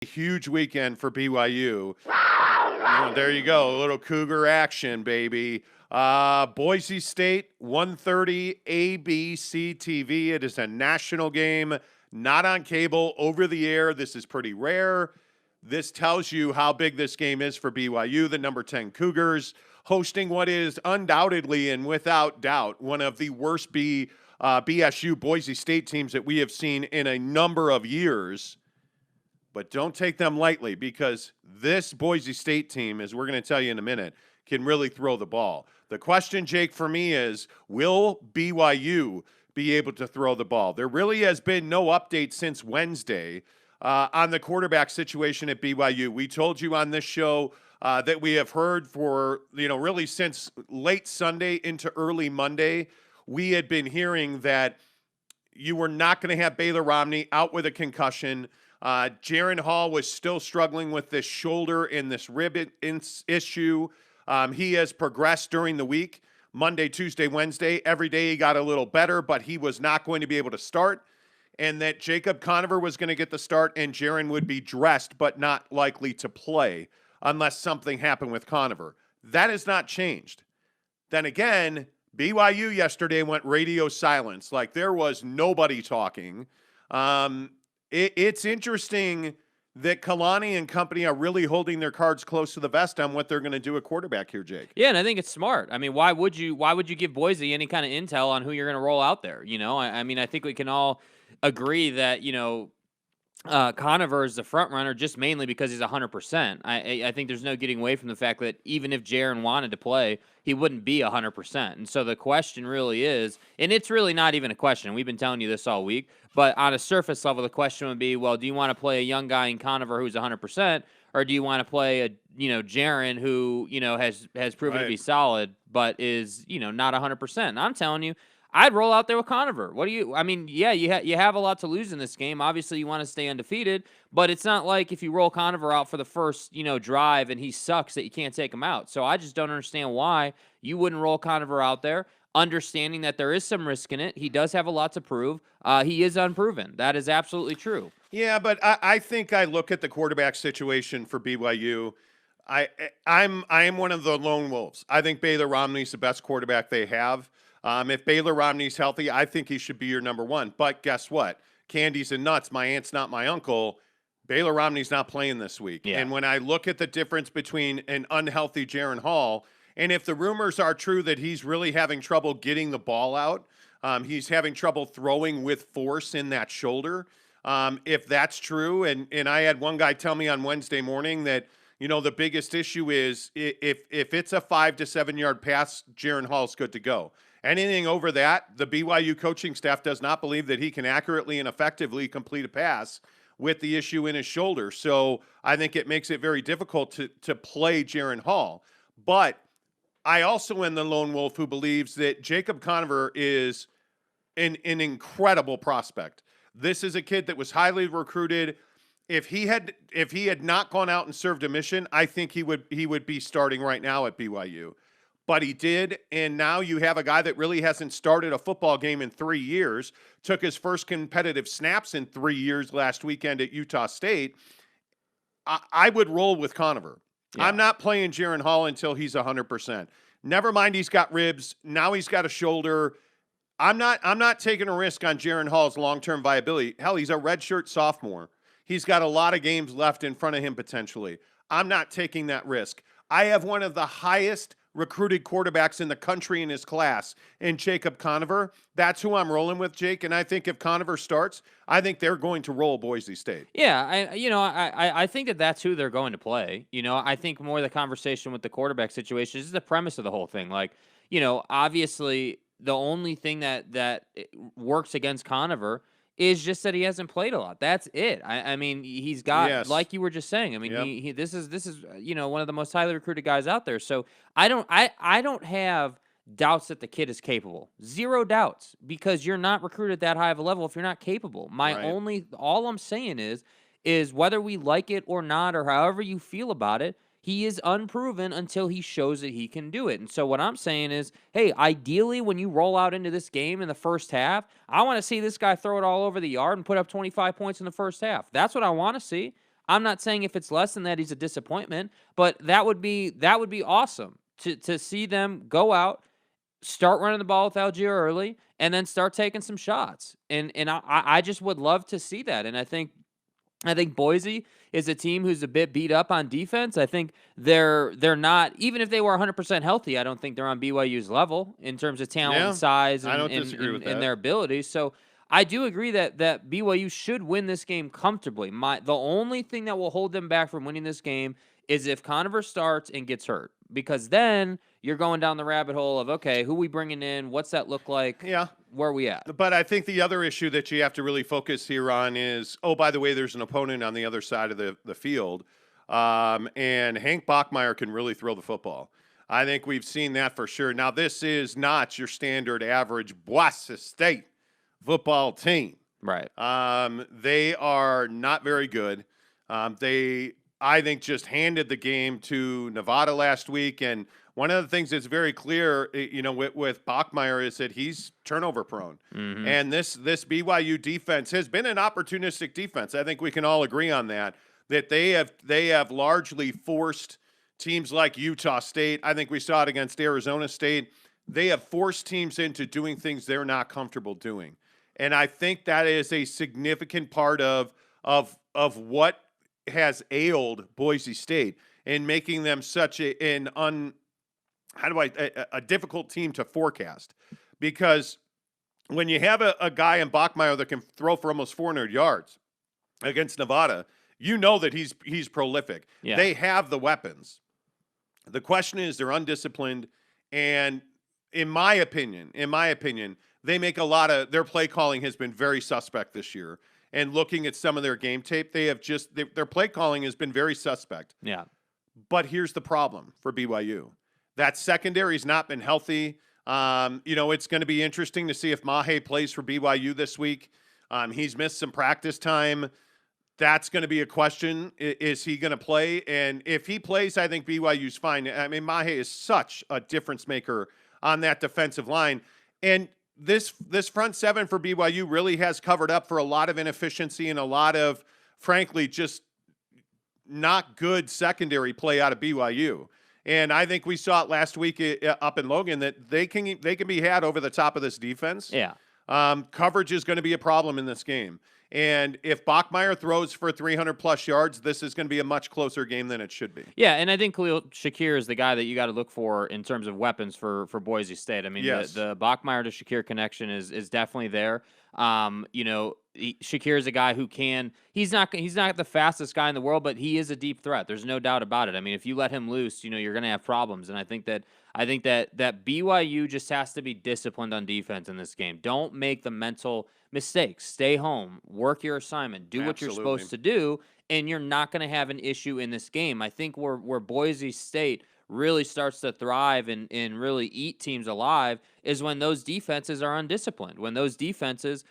Huge weekend for BYU. There you go, a little Cougar action, baby. Boise State, 1:30 ABC TV. It is a national game, not on cable, over the air. This is pretty rare. This tells you how big this game is for BYU, the number 10 Cougars, hosting what is undoubtedly and without doubt one of the worst BSU Boise State teams that we have seen in a number of years. But don't take them lightly, because this Boise State team, as we're going to tell you in a minute, can really throw the ball. The question, Jake, for me is, will BYU be able to throw the ball? There really has been no update since Wednesday on the quarterback situation at BYU. We told you on this show that we have heard for, really since late Sunday into early Monday, we had been hearing that you were not going to have Baylor Romney out with a concussion. Jaren Hall was still struggling with this shoulder and this rib issue. He has progressed during the week, Monday, Tuesday, Wednesday. Every day he got a little better, but he was not going to be able to start. And that Jacob Conover was going to get the start, and Jaren would be dressed but not likely to play unless something happened with Conover. That has not changed. Then again, BYU yesterday went radio silence. Like, there was nobody talking. It's interesting that Kalani and company are really holding their cards close to the vest on what they're going to do at quarterback here, Jake. Yeah, and I think it's smart. I mean, why would you give Boise any kind of intel on who you're going to roll out there? I mean, I think we can all agree that, Conover is the front runner just mainly because he's 100%. I think there's no getting away from the fact that even if Jaren wanted to play, he wouldn't be 100%. And so the question really is, and it's really not even a question. We've been telling you this all week, but on a surface level, the question would be, well, do you want to play a young guy in Conover who's 100%, or do you want to play Jaren who, has proven to be solid, but is, not 100%? And I'm telling you, I'd roll out there with Conover. You have a lot to lose in this game. Obviously, you want to stay undefeated, but it's not like if you roll Conover out for the first, drive and he sucks that you can't take him out. So I just don't understand why you wouldn't roll Conover out there, understanding that there is some risk in it. He does have a lot to prove. He is unproven. That is absolutely true. Yeah, but I think I look at the quarterback situation for BYU. I am one of the lone wolves. I think Baylor Romney's the best quarterback they have. If Baylor Romney's healthy, I think he should be your number one. But guess what? Candies and nuts, my aunt's not my uncle. Baylor Romney's not playing this week. Yeah. And when I look at the difference between an unhealthy Jaren Hall, and if the rumors are true that he's really having trouble getting the ball out, he's having trouble throwing with force in that shoulder. If that's true, and I had one guy tell me on Wednesday morning that, the biggest issue is if it's a 5 to 7 yard pass, Jaren Hall's good to go. Anything over that, the BYU coaching staff does not believe that he can accurately and effectively complete a pass with the issue in his shoulder. So I think it makes it very difficult to play Jaren Hall. But I also am the lone wolf who believes that Jacob Conover is an incredible prospect. This is a kid that was highly recruited. If he had not gone out and served a mission, I think he would be starting right now at BYU. But he did, and now you have a guy that really hasn't started a football game in 3 years, took his first competitive snaps in 3 years last weekend at Utah State. I would roll with Conover. Yeah. I'm not playing Jaren Hall until he's 100%. Never mind he's got ribs. Now he's got a shoulder. I'm not taking a risk on Jaren Hall's long-term viability. Hell, he's a redshirt sophomore. He's got a lot of games left in front of him potentially. I'm not taking that risk. I have one of the highest recruited quarterbacks in the country in his class in Jacob Conover. That's who I'm rolling with, Jake. And I think if Conover starts, I think they're going to roll Boise State. Yeah, I think that's who they're going to play. I think more the conversation with the quarterback situation is the premise of the whole thing. Like, obviously the only thing that works against Conover is just that he hasn't played a lot. That's it. I mean, he's got, like you were just saying. I mean, yep. This is one of the most highly recruited guys out there. So I don't have doubts that the kid is capable. Zero doubts, because you're not recruited that high of a level if you're not capable. All I'm saying is whether we like it or not, or however you feel about it, he is unproven until he shows that he can do it. And so what I'm saying is, hey, ideally when you roll out into this game in the first half, I want to see this guy throw it all over the yard and put up 25 points in the first half. That's what I want to see. I'm not saying if it's less than that, he's a disappointment, but that would be awesome to see them go out, start running the ball with Allgeier early, and then start taking some shots. And I just would love to see that. And I think Boise is a team who's a bit beat up on defense. I think they're not, even if they were 100% healthy, I don't think they're on BYU's level in terms of talent and Yeah, size I don't disagree with that. and their abilities. So I do agree that BYU should win this game comfortably. The only thing that will hold them back from winning this game is if Conover starts and gets hurt, because then you're going down the rabbit hole of, okay, who we bringing in? What's that look like? Yeah. Where are we at? But I think the other issue that you have to really focus here on is, oh, by the way, there's an opponent on the other side of the field. And Hank Bachmeier can really throw the football. I think we've seen that for sure. Now, this is not your standard average Boise State football team. Right. They are not very good. They, I think, just handed the game to Nevada last week. And one of the things that's very clear, with Bachmeier is that he's turnover prone. Mm-hmm. And this BYU defense has been an opportunistic defense. I think we can all agree on that they have largely forced teams like Utah State. I think we saw it against Arizona State. They have forced teams into doing things they're not comfortable doing. And I think that is a significant part of what has ailed Boise State in making them such a difficult team to forecast. Because when you have a guy in Bachmeier that can throw for almost 400 yards against Nevada, you know that he's prolific. Yeah. They have the weapons. The question is, they're undisciplined, and in my opinion, they make a lot of their play calling has been very suspect this year. And looking at some of their game tape, their play calling has been very suspect. Yeah. But here's the problem for BYU. That secondary's not been healthy. It's going to be interesting to see if Mahe plays for BYU this week. He's missed some practice time. That's going to be a question. Is he going to play? And if he plays, I think BYU's fine. I mean, Mahe is such a difference maker on that defensive line. And this front seven for BYU really has covered up for a lot of inefficiency and a lot of, frankly, just not good secondary play out of BYU. And I think we saw it last week up in Logan that they can be had over the top of this defense. Yeah. Coverage is going to be a problem in this game. And if Bachmeier throws for 300-plus yards, this is going to be a much closer game than it should be. Yeah, and I think Khalil Shakir is the guy that you got to look for in terms of weapons for Boise State. I mean, yes. the Bachmeier to Shakir connection is definitely there. Shakir is a guy who can. He's not the fastest guy in the world, but he is a deep threat. There's no doubt about it. I mean, if you let him loose, you're going to have problems. And I think that BYU just has to be disciplined on defense in this game. Don't make the mental mistakes. Stay home, work your assignment, do what you're supposed to do, and you're not going to have an issue in this game. I think where Boise State really starts to thrive and really eat teams alive is when those defenses are undisciplined, when those defenses,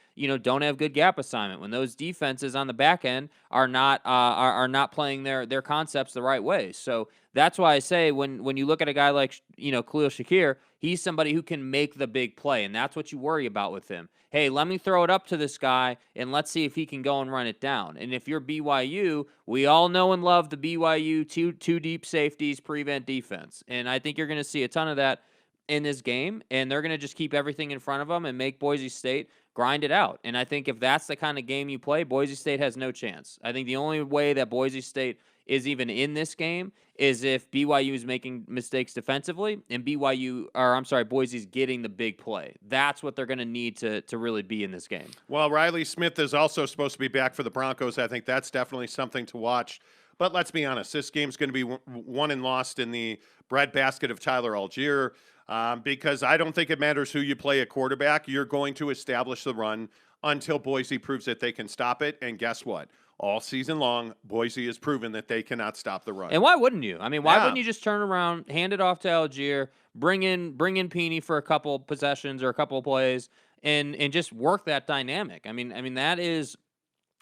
don't have good gap assignment, when those defenses on the back end are not playing their concepts the right way. So that's why I say when you look at a guy like, Khalil Shakir, he's somebody who can make the big play, and that's what you worry about with him. Hey, let me throw it up to this guy, and let's see if he can go and run it down. And if you're BYU, we all know and love the BYU two deep safeties prevent defense. And I think you're going to see a ton of that in this game, and they're going to just keep everything in front of them and make Boise State grind it out. And I think if that's the kind of game you play, Boise State has no chance. I think the only way that Boise State is even in this game is if BYU is making mistakes defensively and Boise's getting the big play. That's what they're going to need to really be in this game. Well, Riley Smith is also supposed to be back for the Broncos. I think that's definitely something to watch. But let's be honest, this game's going to be won and lost in the breadbasket of Tyler Allgeier because I don't think it matters who you play at quarterback. You're going to establish the run until Boise proves that they can stop it. And guess what? All season long, Boise has proven that they cannot stop the run. And why wouldn't you? I mean, why wouldn't you just turn around, hand it off to Allgeier, bring in Peeney for a couple possessions or a couple plays, and just work that dynamic? I mean that is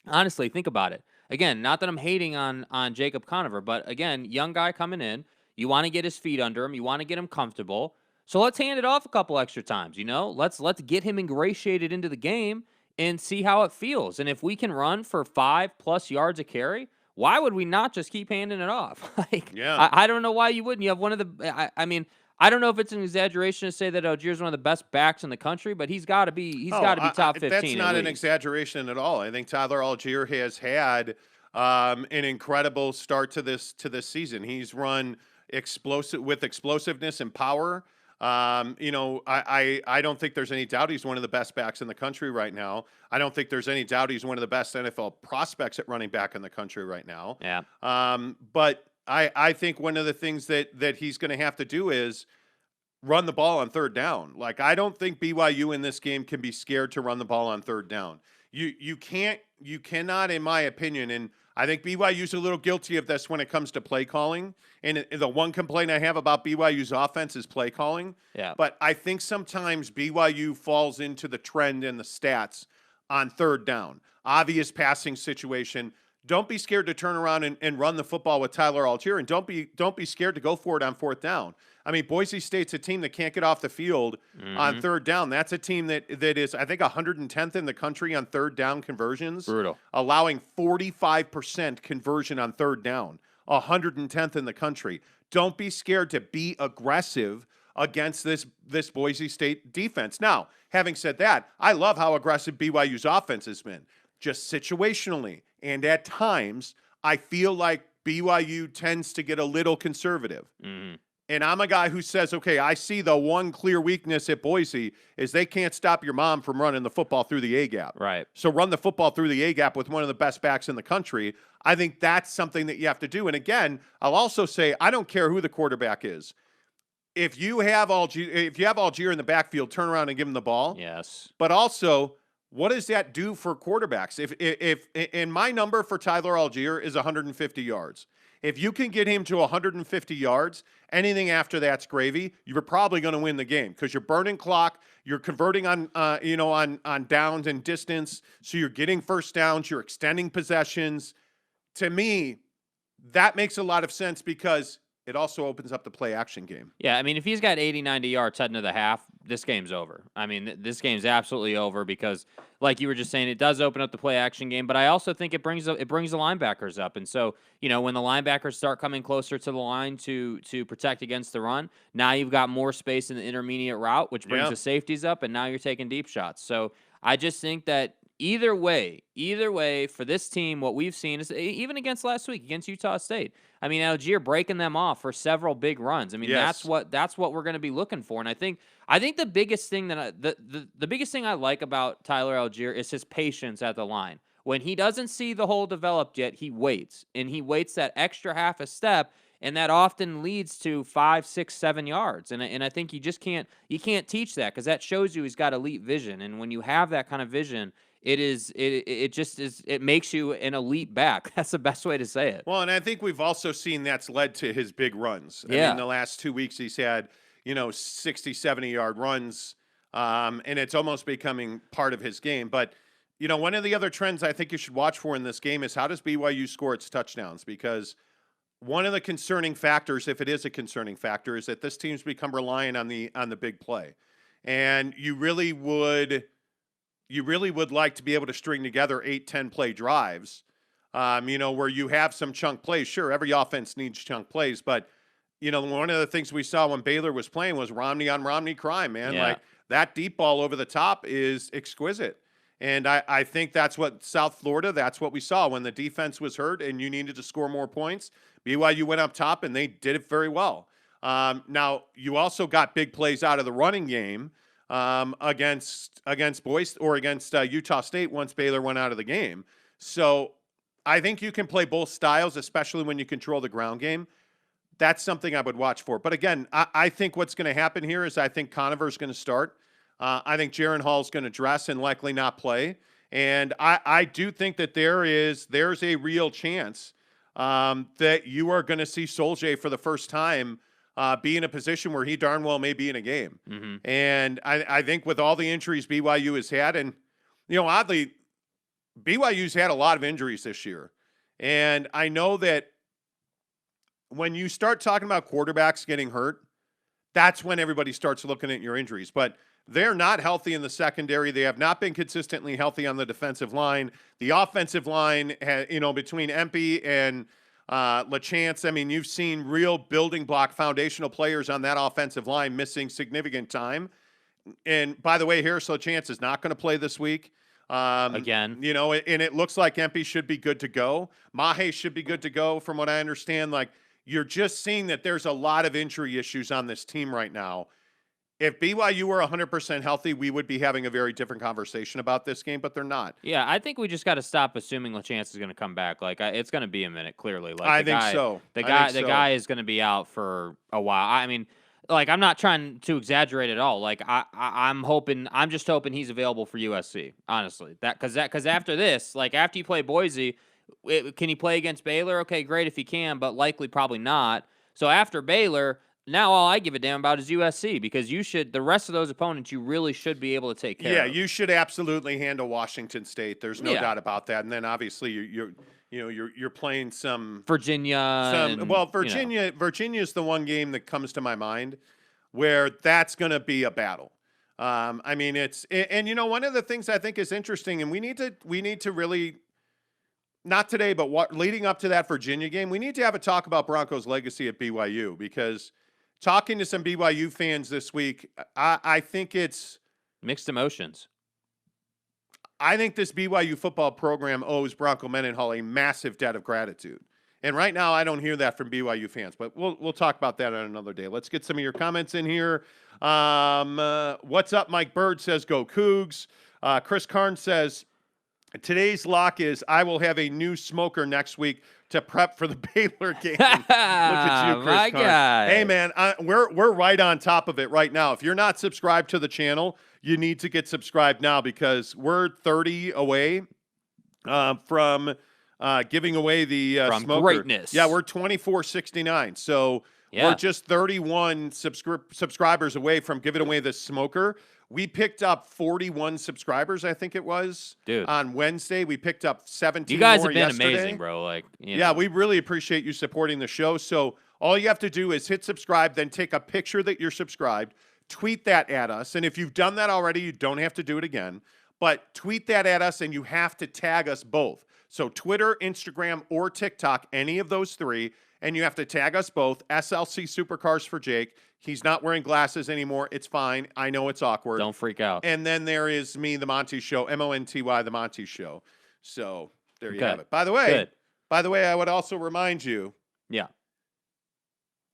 honestly, think about it. Again, not that I'm hating on Jacob Conover, but again, young guy coming in, you want to get his feet under him, you want to get him comfortable. So let's hand it off a couple extra times. Let's get him ingratiated into the game and see how it feels. And if we can run for 5+ yards a carry, why would we not just keep handing it off? Like, Yeah. I don't know why you wouldn't. You have one of the. I mean, I don't know if it's an exaggeration to say that Algier is one of the best backs in the country, but he's got to be. He's Oh, got to be top that's 15 at not an least. exaggeration at all. I think Tyler Algier has had an incredible start to this season. He's run explosiveness and power. I don't think there's any doubt he's one of the best backs in the country right now. I don't think there's any doubt he's one of the best NFL prospects at running back in the country right now. Yeah. But I think one of the things that he's going to have to do is run the ball on third down. Like, I don't think BYU in this game can be scared to run the ball on third down. You cannot, in my opinion, and I think BYU's a little guilty of this when it comes to play calling. And the one complaint I have about BYU's offense is play calling. Yeah. But I think sometimes BYU falls into the trend and the stats on third down. Obvious passing situation. Don't be scared to turn around and run the football with Tyler Algier, and don't be scared to go for it on fourth down. I mean, Boise State's a team that can't get off the field on third down. That's a team that is, I think, 110th in the country on third down conversions. Brutal. Allowing 45% conversion on third down, 110th in the country. Don't be scared to be aggressive against this Boise State defense. Now, having said that, I love how aggressive BYU's offense has been. Just situationally, and at times, I feel like BYU tends to get a little conservative. And I'm a guy who says, okay, I see the one clear weakness at Boise is they can't stop your mom from running the football through the A-gap. Right. So run the football through the A-gap with one of the best backs in the country. I think that's something that you have to do. And again, I'll also say, I don't care who the quarterback is. If you have Algier in the backfield, turn around and give him the ball. Yes. But also, what does that do for quarterbacks? If and my number for Tyler Algier is 150 yards. If you can get him to 150 yards, anything after that's gravy. You're probably going to win the game because you're burning clock. You're converting on downs and distance. So you're getting first downs. You're extending possessions. To me, that makes a lot of sense because it also opens up the play action game. Yeah, I mean, if he's got 80, 90 yards heading to the half, this game's over. I mean, this game's absolutely over because, like you were just saying, it does open up the play action game, but I also think it brings the linebackers up. And so, when the linebackers start coming closer to the line to protect against the run, now you've got more space in the intermediate route, which brings the safeties up, and now you're taking deep shots. So I just think that either way, for this team, what we've seen is even against last week against Utah State. I mean, Algier breaking them off for several big runs. I mean, that's what we're going to be looking for. And I think the biggest thing the biggest thing I like about Tyler Algier is his patience at the line. When he doesn't see the hole developed yet, he waits, and he waits that extra half a step. And that often leads to 5, 6, 7 yards. And I think you can't teach that because that shows you he's got elite vision. And when you have that kind of vision, it makes you an elite back. That's the best way to say it. Well, and I think we've also seen that's led to his big runs. I mean, the last 2 weeks he's had, 60, 70-yard runs, and it's almost becoming part of his game. But, one of the other trends I think you should watch for in this game is how does BYU score its touchdowns? Because one of the concerning factors, if it is a concerning factor, is that this team's become reliant on the big play. And you really would like to be able to string together 8, 10 play drives, where you have some chunk plays. Sure, every offense needs chunk plays, but, one of the things we saw when Baylor was playing was Romney on Romney crime, man. Yeah. Like, that deep ball over the top is exquisite. And I think that's what South Florida, that's what we saw when the defense was hurt and you needed to score more points. BYU went up top, and they did it very well. Now, you also got big plays out of the running game against Boise or against Utah State once Baylor went out of the game. So I think you can play both styles, especially when you control the ground game. That's something I would watch for. But again, I think what's going to happen here is I think Conover's going to start. I think Jaron Hall's going to dress and likely not play. And I do think that there's a real chance that you are going to see Solskjaer for the first time be in a position where he darn well may be in a game. Mm-hmm. And I think with all the injuries BYU has had, and, oddly, BYU's had a lot of injuries this year. And I know that when you start talking about quarterbacks getting hurt, that's when everybody starts looking at your injuries. But They're not healthy in the secondary. They have not been consistently healthy on the defensive line. The offensive line, between Empey and LaChance, I mean, you've seen real building block foundational players on that offensive line missing significant time. And by the way, Harris LaChance is not going to play this week. Again. And it looks like Empey should be good to go. Mahe should be good to go from what I understand. Like, you're just seeing that there's a lot of injury issues on this team right now. If BYU were 100% healthy, we would be having a very different conversation about this game, but they're not. Yeah, I think we just got to stop assuming LaChance is going to come back. Like, it's going to be a minute, clearly. Like, I think so. The guy is going to be out for a while. I mean, like, I'm not trying to exaggerate at all. Like, I'm just hoping he's available for USC. Honestly, because after this, like, after you play Boise, can he play against Baylor? Okay, great if he can, but likely probably not. So after Baylor. Now all I give a damn about is USC, because the rest of those opponents you really should be able to take care of. Yeah, you should absolutely handle Washington State. There's no doubt about that. And then obviously you're playing some Virginia. Virginia is the one game that comes to my mind where that's going to be a battle. I mean, one of the things I think is interesting, and we need to really, not today, but leading up to that Virginia game, we need to have a talk about Broncos' legacy at BYU, because talking to some BYU fans this week, I think it's mixed emotions. I think this BYU football program owes Bronco Mendenhall a massive debt of gratitude. And right now, I don't hear that from BYU fans, but we'll talk about that on another day. Let's get some of your comments in here. What's up, Mike Bird says, go Cougs. Chris Karn says, today's lock is I will have a new smoker next week to prep for the Baylor game. Look at you, Chris My Karn. guy. Hey, man, we're right on top of it right now. If you're not subscribed to the channel, you need to get subscribed now, because we're 30 away from giving away the from smoker. Greatness. Yeah, we're 24.69. So we're just 31 subscribers away from giving away the smoker. We picked up 41 subscribers, I think it was, on Wednesday. We picked up 17 You guys more have been yesterday. amazing, bro. Like, yeah, we really appreciate you supporting the show. So all you have to do is hit subscribe, then take a picture that you're subscribed, tweet that at us. And if you've done that already, you don't have to do it again. But tweet that at us, and you have to tag us both. So Twitter, Instagram, or TikTok, any of those three, and you have to tag us both. SLC Supercars for Jake. He's not wearing glasses anymore. It's fine. I know it's awkward. Don't freak out. And then there is me, The Monty Show, Monty, The Monty Show. So there you have it. By the way, I would also remind you. Yeah.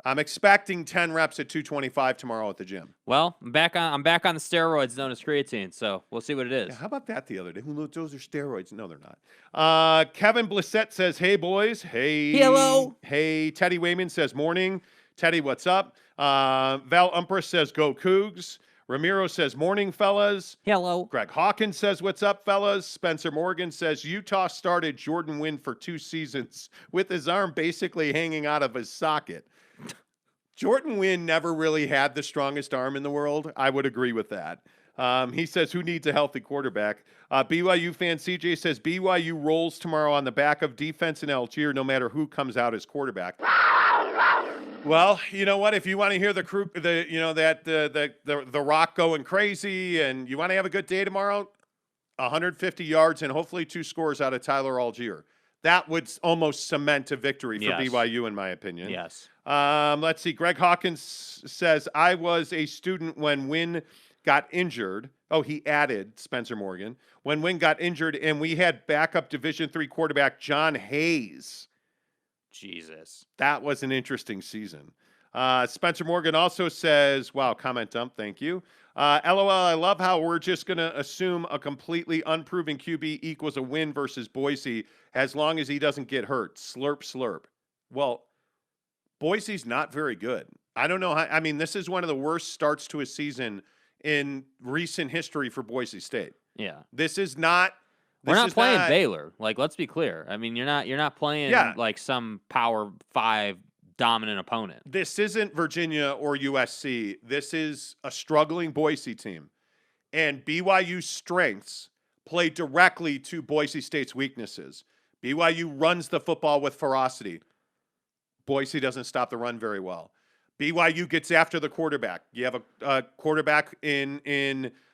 I'm expecting 10 reps at 225 tomorrow at the gym. Well, I'm back on the steroids known as creatine, so we'll see what it is. Yeah, how about that the other day? Those are steroids. No, they're not. Kevin Blissett says, hey, boys. Hey. Hello. Hey, Teddy Wayman says, morning. Teddy, what's up? Val Umpress says, go Cougs. Ramiro says, morning, fellas. Hello. Greg Hawkins says, what's up, fellas? Spencer Morgan says, Utah started Jordan Wynn for 2 seasons with his arm basically hanging out of his socket. Jordan Wynn never really had the strongest arm in the world. I would agree with that. He says, who needs a healthy quarterback? BYU fan CJ says, BYU rolls tomorrow on the back of defense in Allgeier, no matter who comes out as quarterback. Well, you know what? If you want to hear the Rock going crazy, and you want to have a good day tomorrow, 150 yards and hopefully 2 scores out of Tyler Allgeier. That would almost cement a victory for BYU, in my opinion. Yes. Let's see. Greg Hawkins says, I was a student when Wynn got injured. Oh, he added Spencer Morgan. When Wynn got injured, and we had backup Division III quarterback John Hayes. Jesus. That was an interesting season. Spencer Morgan also says, wow, comment dump, thank you. LOL, I love how we're just going to assume a completely unproven QB equals a win versus Boise as long as he doesn't get hurt. Slurp, slurp. Well, Boise's not very good. I don't know how, I mean, this is one of the worst starts to a season in recent history for Boise State. Yeah. This is not. We're not playing Baylor. Like, let's be clear. I mean, you're not playing like some Power 5 dominant opponent. This isn't Virginia or USC. This is a struggling Boise team. And BYU's strengths play directly to Boise State's weaknesses. BYU runs the football with ferocity. Boise doesn't stop the run very well. BYU gets after the quarterback. You have a quarterback in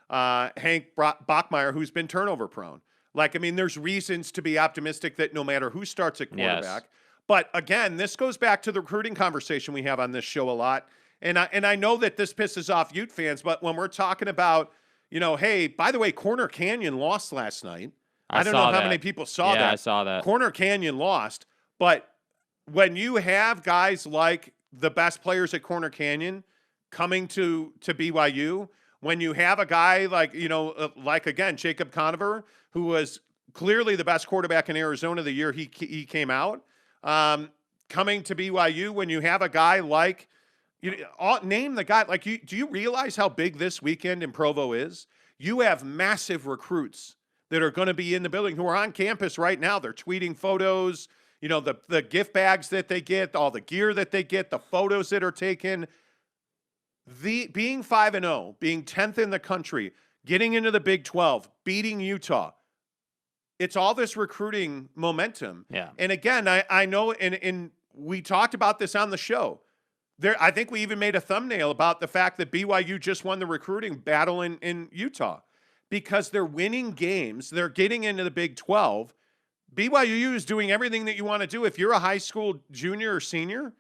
Hank Bachmeier who's been turnover prone. Like, I mean, there's reasons to be optimistic that no matter who starts at quarterback. Yes. But again, this goes back to the recruiting conversation we have on this show a lot. And I know that this pisses off Ute fans, but when we're talking about, hey, by the way, Corner Canyon lost last night. I don't know how many people saw that. Yeah, I saw that. Corner Canyon lost. But when you have guys like the best players at Corner Canyon coming to BYU, when you have a guy like, again, Jacob Conover, who was clearly the best quarterback in Arizona the year he came out, coming to BYU, when you have a guy like, name the guy, like, do you realize how big this weekend in Provo is? You have massive recruits that are going to be in the building who are on campus right now. They're tweeting photos, the gift bags that they get, all the gear that they get, the photos that are taken. Being 5-0, being 10th in the country, getting into the Big 12, beating Utah, it's all this recruiting momentum. Yeah. And again, I know, and we talked about this on the show. I think we even made a thumbnail about the fact that BYU just won the recruiting battle in Utah because they're winning games. They're getting into the Big 12. BYU is doing everything that you want to do. If you're a high school junior or senior,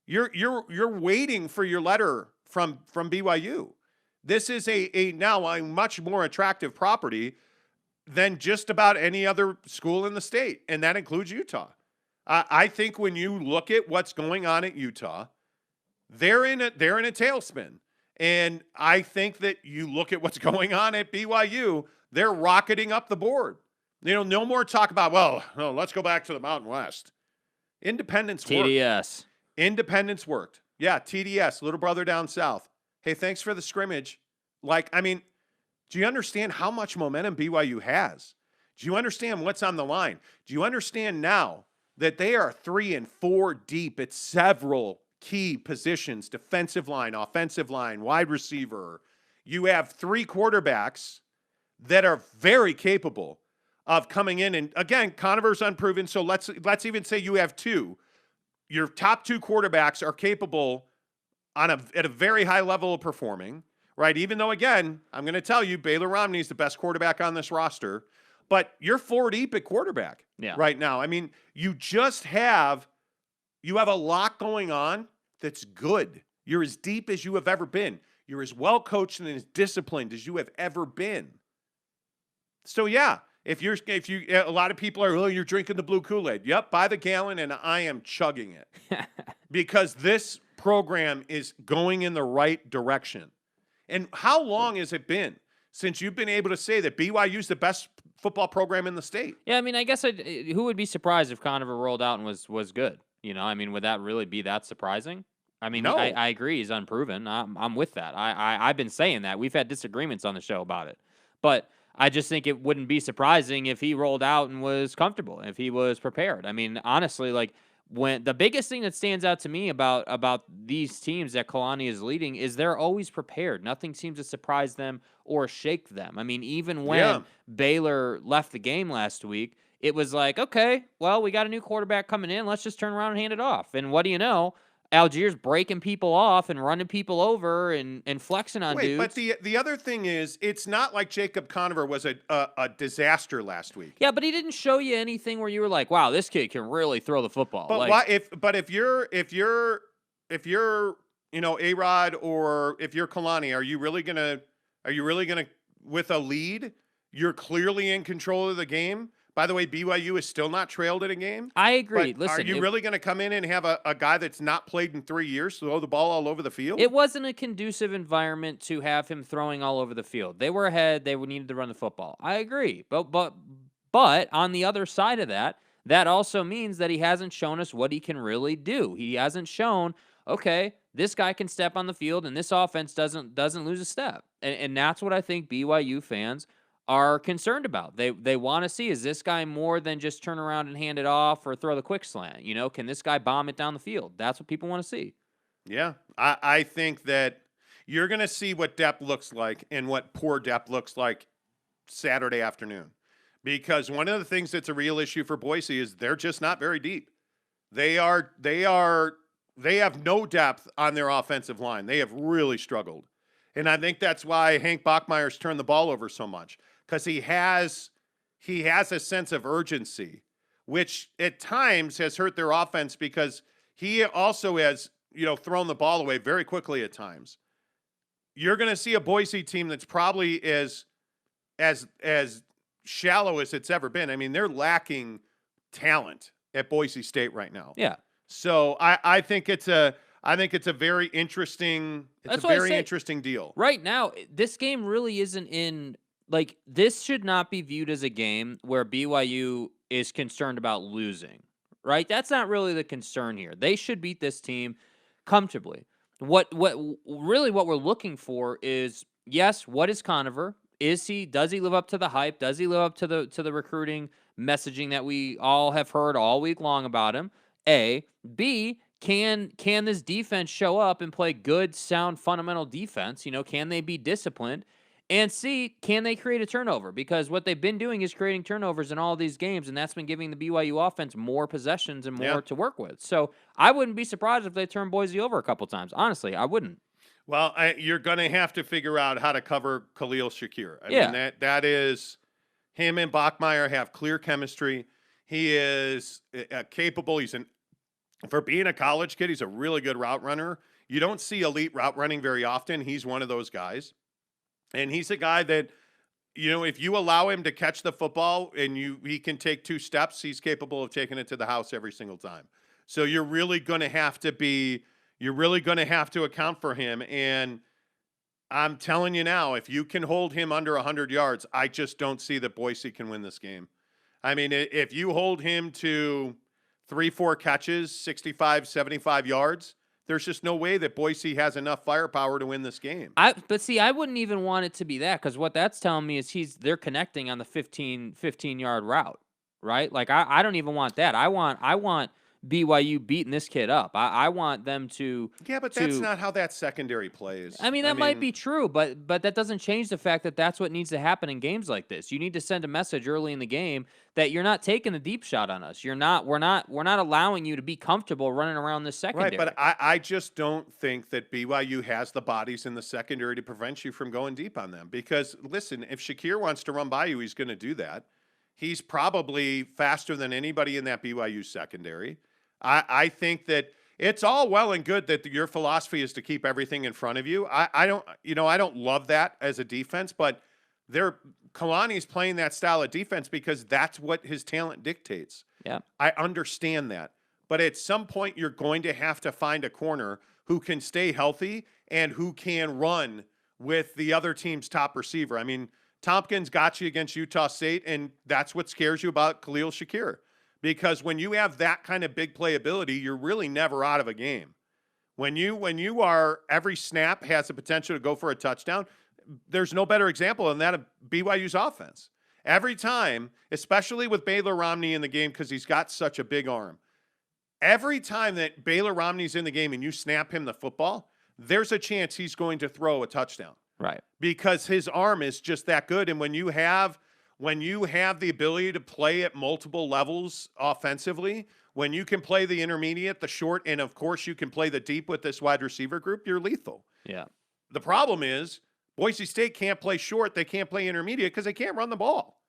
you're waiting for your letter from BYU. This is now a much more attractive property than just about any other school in the state, and that includes Utah. I think when you look at what's going on at Utah, they're in a tailspin, and I think that you look at what's going on at BYU, they're rocketing up the board. No more talk about, let's go back to the Mountain West. Independence worked. TDS. Independence worked. Yeah, TDS, little brother down south. Hey, thanks for the scrimmage. Do you understand how much momentum BYU has? Do you understand what's on the line? Do you understand now that they are 3 and 4 deep at several key positions, defensive line, offensive line, wide receiver? You have 3 quarterbacks that are very capable of coming in. And again, Conover's unproven, so let's even say you have 2. Your top 2 quarterbacks are capable at a very high level of performing. Right, even though, again, I'm going to tell you, Baylor Romney's the best quarterback on this roster, but you're 4 deep at quarterback right now. I mean, you have a lot going on that's good. You're as deep as you have ever been. You're as well coached and as disciplined as you have ever been. So yeah, if you, a lot of people are, you're drinking the blue Kool-Aid. Yep, by the gallon, and I am chugging it because this program is going in the right direction. And how long has it been since you've been able to say that BYU is the best football program in the state? Yeah, I mean, I guess who would be surprised if Conover rolled out and was good? I mean, would that really be that surprising? I mean, no. I agree he's unproven. I'm with that. I've been saying that. We've had disagreements on the show about it. But I just think it wouldn't be surprising if he rolled out and was comfortable, if he was prepared. I mean, honestly, when the biggest thing that stands out to me about these teams that Kalani is leading is they're always prepared. Nothing seems to surprise them or shake them. I mean, even when Baylor left the game last week, it was like, okay, well, we got a new quarterback coming in. Let's just turn around and hand it off. And what do you know? Allgeier's breaking people off and running people over and flexing on dudes. But the other thing is, it's not like Jacob Conover was a disaster last week. Yeah, but he didn't show you anything where you were like, wow, this kid can really throw the football. But if you're A-Rod or if you're Kalani, are you really gonna with a lead? You're clearly in control of the game. By the way, BYU is still not trailed in a game. I agree. But Listen, are you really going to come in and have a guy that's not played in 3 years throw the ball all over the field? It wasn't a conducive environment to have him throwing all over the field. They were ahead. They needed to run the football. I agree. But on the other side of that, that also means that he hasn't shown us what he can really do. He hasn't shown, okay, this guy can step on the field and this offense doesn't lose a step. And that's what I think BYU fans are concerned about. They want to see, is this guy more than just turn around and hand it off or throw the quick slant? Can this guy bomb it down the field? That's what people want to see. Yeah, I think that you're going to see what depth looks like and what poor depth looks like Saturday afternoon. Because one of the things that's a real issue for Boise is they're just not very deep. They are they have no depth on their offensive line. They have really struggled. And I think that's why Hank Bachmeier's turned the ball over so much, because he has a sense of urgency, which at times has hurt their offense because he also has, thrown the ball away very quickly at times. You're going to see a Boise team that's probably as shallow as it's ever been. I mean, they're lacking talent at Boise State right now. Yeah. So I think it's a very interesting interesting deal. Right now, this game really isn't in like this should not be viewed as a game where BYU is concerned about losing. Right? That's not really the concern here. They should beat this team comfortably. What we're looking for is, yes, what is Conover? Does he live up to the hype? Does he live up to the recruiting messaging that we all have heard all week long about him? A. B, can this defense show up and play good, sound, fundamental defense? Can they be disciplined? And C, can they create a turnover? Because what they've been doing is creating turnovers in all these games, and that's been giving the BYU offense more possessions and more to work with. So I wouldn't be surprised if they turn Boise over a couple times. Honestly, I wouldn't. Well, you're going to have to figure out how to cover Khalil Shakir. I mean, that is him and Bachmeier have clear chemistry. He is capable. For being a college kid, he's a really good route runner. You don't see elite route running very often. He's one of those guys. And he's a guy that, if you allow him to catch the football and he can take 2 steps, he's capable of taking it to the house every single time. So you're really going to have to account for him. And I'm telling you now, if you can hold him under 100 yards, I just don't see that Boise can win this game. I mean, if you hold him to 3-4 catches, 65, 75 yards, there's just no way that Boise has enough firepower to win this game. But see, I wouldn't even want it to be that, because what that's telling me is they're connecting on the 15-yard route, right? Like I don't even want that. I want BYU beating this kid up. I want them to. Yeah, but that's not how that secondary plays. I mean, that might be true, but that doesn't change the fact that that's what needs to happen in games like this. You need to send a message early in the game that you're not taking the deep shot on us. We're not allowing you to be comfortable running around this secondary. Right, but I just don't think that BYU has the bodies in the secondary to prevent you from going deep on them. Because listen, if Shakir wants to run by you, he's going to do that. He's probably faster than anybody in that BYU secondary. I think that it's all well and good that your philosophy is to keep everything in front of you. I don't love that as a defense, but Kalani's playing that style of defense because that's what his talent dictates. Yeah. I understand that. But at some point, you're going to have to find a corner who can stay healthy and who can run with the other team's top receiver. I mean, Tompkins got you against Utah State, and that's what scares you about Khalil Shakir. Because when you have that kind of big playability, you're really never out of a game. When you are, every snap has the potential to go for a touchdown, there's no better example than that of BYU's offense. Every time, especially with Baylor Romney in the game because he's got such a big arm, every time that Baylor Romney's in the game and you snap him the football, there's a chance he's going to throw a touchdown. Right. Because his arm is just that good. And when you have the ability to play at multiple levels offensively, when you can play the intermediate, the short, and of course you can play the deep with this wide receiver group, you're lethal. Yeah. The problem is Boise State can't play short. They can't play intermediate because they can't run the ball.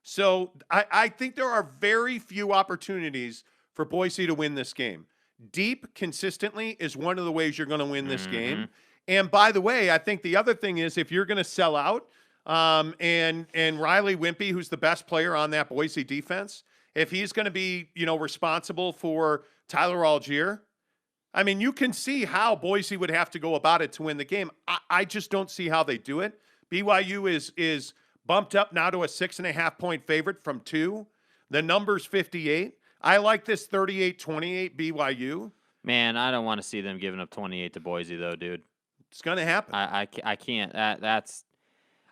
So I think there are very few opportunities for Boise to win this game. Deep consistently is one of the ways you're going to win this game. And by the way, I think the other thing is if you're going to sell out, and Riley Wimpy, who's the best player on that Boise defense, if he's going to be, responsible for Tyler Allgeier, I mean, you can see how Boise would have to go about it to win the game. I just don't see how they do it. BYU is bumped up now to a 6.5-point favorite from 2. The number's 58. I like this 38-28 BYU. Man, I don't want to see them giving up 28 to Boise, though, dude. It's going to happen. I can't.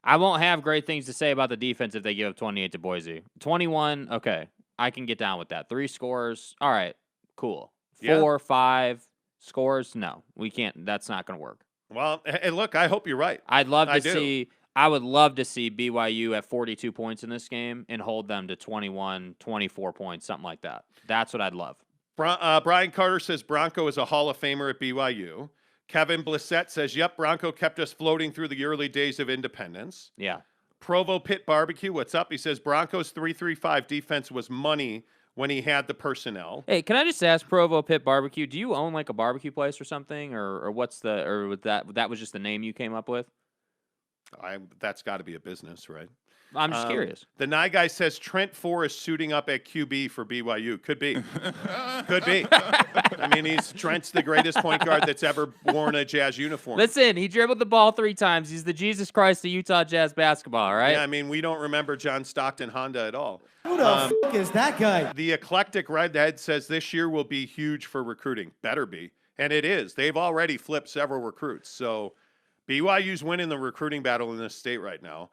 I won't have great things to say about the defense if they give up 28 to Boise. 21, okay. I can get down with that. 3 scores, all right, cool. 4, 5 scores, no. We can't. That's not going to work. Well, hey, look, I hope you're right. I would love to see BYU at 42 points in this game and hold them to 21, 24 points, something like that. That's what I'd love. Brian Carter says Bronco is a Hall of Famer at BYU. Kevin Blissett says, yep, Bronco kept us floating through the early days of independence. Yeah. Provo Pit Barbecue, what's up? He says Broncos 3-3-5 defense was money when he had the personnel. Hey, can I just ask Provo Pit Barbecue, do you own like a barbecue place or something, or what's the, or was that was just the name you came up with? That's got to be a business, right? I'm just curious. The Nye guy says Trent Forrest suiting up at QB for BYU. Could be. Could be. I mean, Trent's the greatest point guard that's ever worn a Jazz uniform. Listen, he dribbled the ball 3 times. He's the Jesus Christ of Utah Jazz basketball, right? Yeah, I mean, we don't remember John Stockton Honda at all. Who the f is that guy? The Eclectic Redhead says this year will be huge for recruiting. Better be. And it is. They've already flipped several recruits. So BYU's winning the recruiting battle in this state right now.